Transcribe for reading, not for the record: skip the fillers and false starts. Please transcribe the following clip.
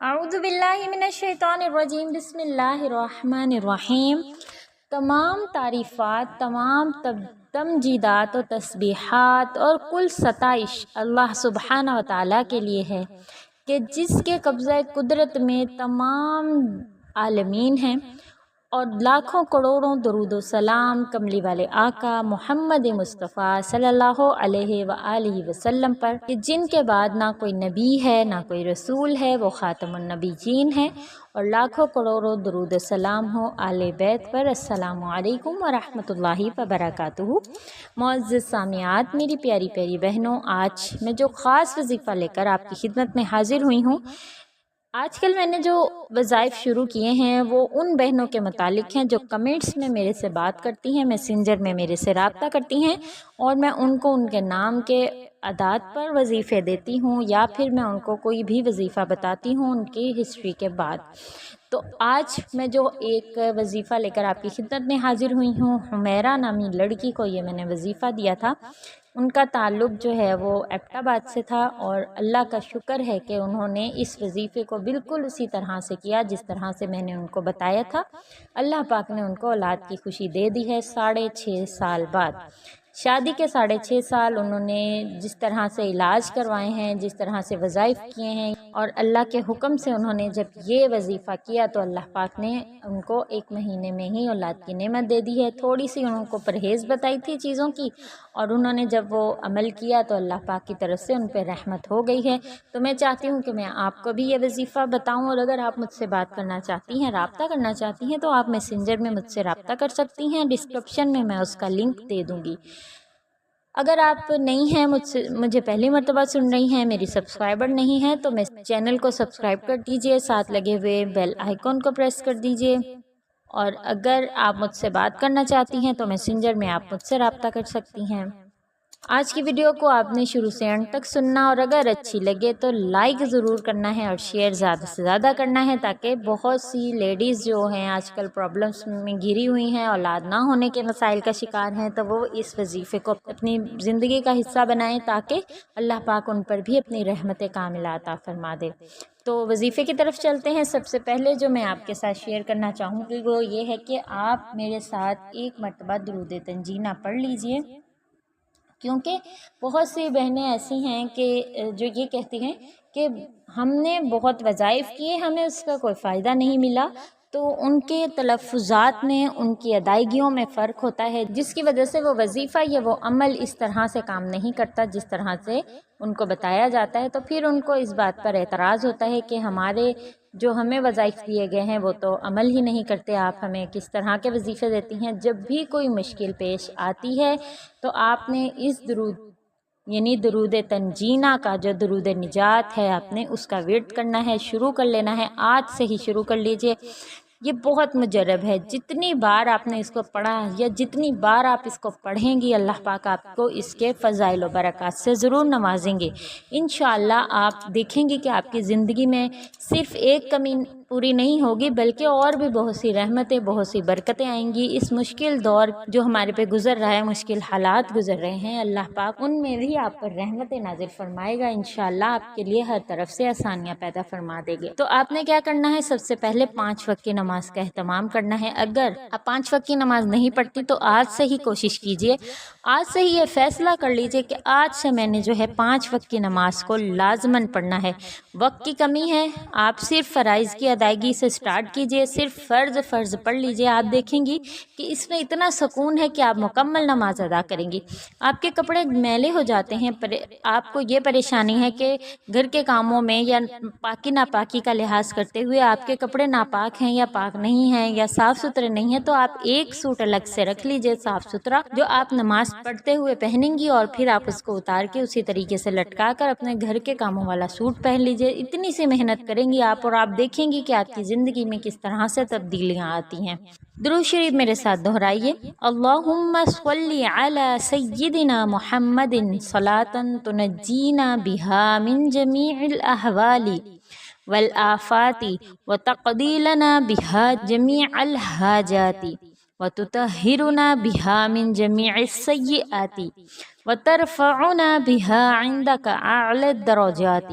اعوذ باللہ من الشیطان الرجیم، بسم اللہ الرحمن الرحیم۔ تمام تعریفات، تمام تمجیدات و تسبیحات اور کل ستائش اللہ سبحانہ و تعالیٰ کے لیے ہے کہ جس کے قبضہ قدرت میں تمام عالمین ہیں، اور لاکھوں کروڑوں درود و سلام کملی والے آقا محمد مصطفیٰ صلی اللہ علیہ وآلہ وسلم پر، کہ جن کے بعد نہ کوئی نبی ہے نہ کوئی رسول ہے، وہ خاتم النبیین ہے، اور لاکھوں کروڑوں درود و سلام ہو آل بیت پر۔ السلام علیکم ورحمۃ اللہ وبرکاتہ۔ معزز سامعات، میری پیاری پیاری بہنوں، آج میں جو خاص وظیفہ لے کر آپ کی خدمت میں حاضر ہوئی ہوں، آج کل میں نے جو وظائف شروع کیے ہیں وہ ان بہنوں کے متعلق ہیں جو کمنٹس میں میرے سے بات کرتی ہیں، میسنجر میں میرے سے رابطہ کرتی ہیں، اور میں ان کو ان کے نام کے اعداد پر وظیفے دیتی ہوں، یا پھر میں ان کو کوئی بھی وظیفہ بتاتی ہوں ان کی ہسٹری کے بعد۔ تو آج میں جو ایک وظیفہ لے کر آپ کی خدمت میں حاضر ہوئی ہوں، حمیرہ نامی لڑکی کو یہ میں نے وظیفہ دیا تھا۔ ان کا تعلق جو ہے وہ ایبٹ آباد سے تھا، اور اللہ کا شکر ہے کہ انہوں نے اس وظیفے کو بالکل اسی طرح سے کیا جس طرح سے میں نے ان کو بتایا تھا۔ اللہ پاک نے ان کو اولاد کی خوشی دے دی ہے 6.5 سال بعد۔ شادی کے 6.5 سال انہوں نے جس طرح سے علاج کروائے ہیں، جس طرح سے وظائف کیے ہیں، اور اللہ کے حکم سے انہوں نے جب یہ وظیفہ کیا تو اللہ پاک نے ان کو 1 مہینے میں ہی اولاد کی نعمت دے دی ہے۔ تھوڑی سی انہوں کو پرہیز بتائی تھی چیزوں کی، اور انہوں نے جب وہ عمل کیا تو اللہ پاک کی طرف سے ان پہ رحمت ہو گئی ہے۔ تو میں چاہتی ہوں کہ میں آپ کو بھی یہ وظیفہ بتاؤں، اور اگر آپ مجھ سے بات کرنا چاہتی ہیں، رابطہ کرنا چاہتی ہیں، تو آپ میسنجر میں مجھ سے رابطہ کر سکتی ہیں۔ ڈسکرپشن میں میں اس کا لنک دے دوں گی۔ اگر آپ نہیں ہیں مجھے پہلی مرتبہ سن رہی ہیں، میری سبسکرائبر نہیں ہیں، تو میں چینل کو سبسکرائب کر دیجئے، ساتھ لگے ہوئے بیل آئیکن کو پریس کر دیجئے، اور اگر آپ مجھ سے بات کرنا چاہتی ہیں تو میسنجر میں آپ مجھ سے رابطہ کر سکتی ہیں۔ آج کی ویڈیو کو آپ نے شروع سے اینڈ تک سننا، اور اگر اچھی لگے تو لائک ضرور کرنا ہے اور شیئر زیادہ سے زیادہ کرنا ہے، تاکہ بہت سی لیڈیز جو ہیں آج کل پرابلمس میں گھری ہوئی ہیں، اولاد نہ ہونے کے مسائل کا شکار ہیں، تو وہ اس وظیفے کو اپنی زندگی کا حصہ بنائیں، تاکہ اللہ پاک ان پر بھی اپنی رحمت کاملہ عطا فرما دے۔ تو وظیفے کی طرف چلتے ہیں۔ سب سے پہلے جو میں آپ کے ساتھ شیئر کرنا چاہوں گی وہ یہ ہے کہ آپ میرے ساتھ 1 مرتبہ درود تنجینہ پڑھ لیجئے، کیونکہ بہت سی بہنیں ایسی ہیں کہ جو یہ کہتی ہیں کہ ہم نے بہت وظائف کیے، ہمیں اس کا کوئی فائدہ نہیں ملا، تو ان کے تلفظات میں، ان کی ادائیگیوں میں فرق ہوتا ہے، جس کی وجہ سے وہ وظیفہ یا وہ عمل اس طرح سے کام نہیں کرتا جس طرح سے ان کو بتایا جاتا ہے۔ تو پھر ان کو اس بات پر اعتراض ہوتا ہے کہ ہمیں وظائف دیے گئے ہیں وہ تو عمل ہی نہیں کرتے، آپ ہمیں کس طرح کے وظیفے دیتی ہیں۔ جب بھی کوئی مشکل پیش آتی ہے تو آپ نے اس درود یعنی درود تنجینہ کا جو درود نجات ہے، آپ نے اس کا ورد کرنا ہے، شروع کر لینا ہے، آج سے ہی شروع کر لیجئے۔ یہ بہت مجرب ہے، جتنی بار آپ نے اس کو پڑھا یا جتنی بار آپ اس کو پڑھیں گی، اللہ پاک آپ کو اس کے فضائل و برکات سے ضرور نوازیں گے۔ انشاءاللہ آپ دیکھیں گی کہ آپ کی زندگی میں صرف ایک کمی پوری نہیں ہوگی، بلکہ اور بھی بہت سی رحمتیں، بہت سی برکتیں آئیں گی۔ اس مشکل دور جو ہمارے پہ گزر رہا ہے، مشکل حالات گزر رہے ہیں، اللہ پاک ان میں بھی آپ پر رحمتیں نازل فرمائے گا، انشاءاللہ آپ کے لیے ہر طرف سے آسانیاں پیدا فرما دے گے۔ تو آپ نے کیا کرنا ہے؟ سب سے پہلے 5 وقت کی نماز کا اہتمام کرنا ہے۔ اگر آپ 5 وقت کی نماز نہیں پڑھتی تو آج سے ہی کوشش کیجئے، آج سے ہی یہ فیصلہ کر لیجئے کہ آج سے میں نے جو ہے 5 وقت کی نماز کو لازماً پڑھنا ہے۔ وقت کی کمی ہے، آپ صرف فرائض کی ادائیگی سے سٹارٹ کیجئے، صرف فرض پڑھ لیجئے، آپ دیکھیں گی کہ اس میں اتنا سکون ہے کہ آپ مکمل نماز ادا کریں گی۔ آپ کے کپڑے میلے ہو جاتے ہیں، آپ کو یہ پریشانی ہے کہ گھر کے کاموں میں یا پاکی ناپاکی کا لحاظ کرتے ہوئے آپ کے کپڑے ناپاک ہیں یا پاک نہیں ہیں یا صاف ستھرے نہیں ہیں، تو آپ ایک سوٹ الگ سے رکھ لیجئے صاف ستھرا، جو آپ نماز پڑھتے ہوئے پہنیں گی، اور پھر آپ اس کو اتار کے اسی طریقے سے لٹکا کر اپنے گھر کے کاموں والا سوٹ پہن لیجئے۔ اتنی سی محنت کریں گی آپ، اور آپ دیکھیں گی کہ آپ کی زندگی میں کس طرح سے تبدیلیاں آتی ہیں۔ درود شریف میرے ساتھ دہرائیے: اللہم صلی علی سیدنا محمد صلاۃ تنجینا بہا من جمیع الاحوال والآفات وتقضی لنا بہا جمیع الحاجات وتطہرنا بہا من جمیع السیئات وترفعنا بہا عندک اعلی الدرجات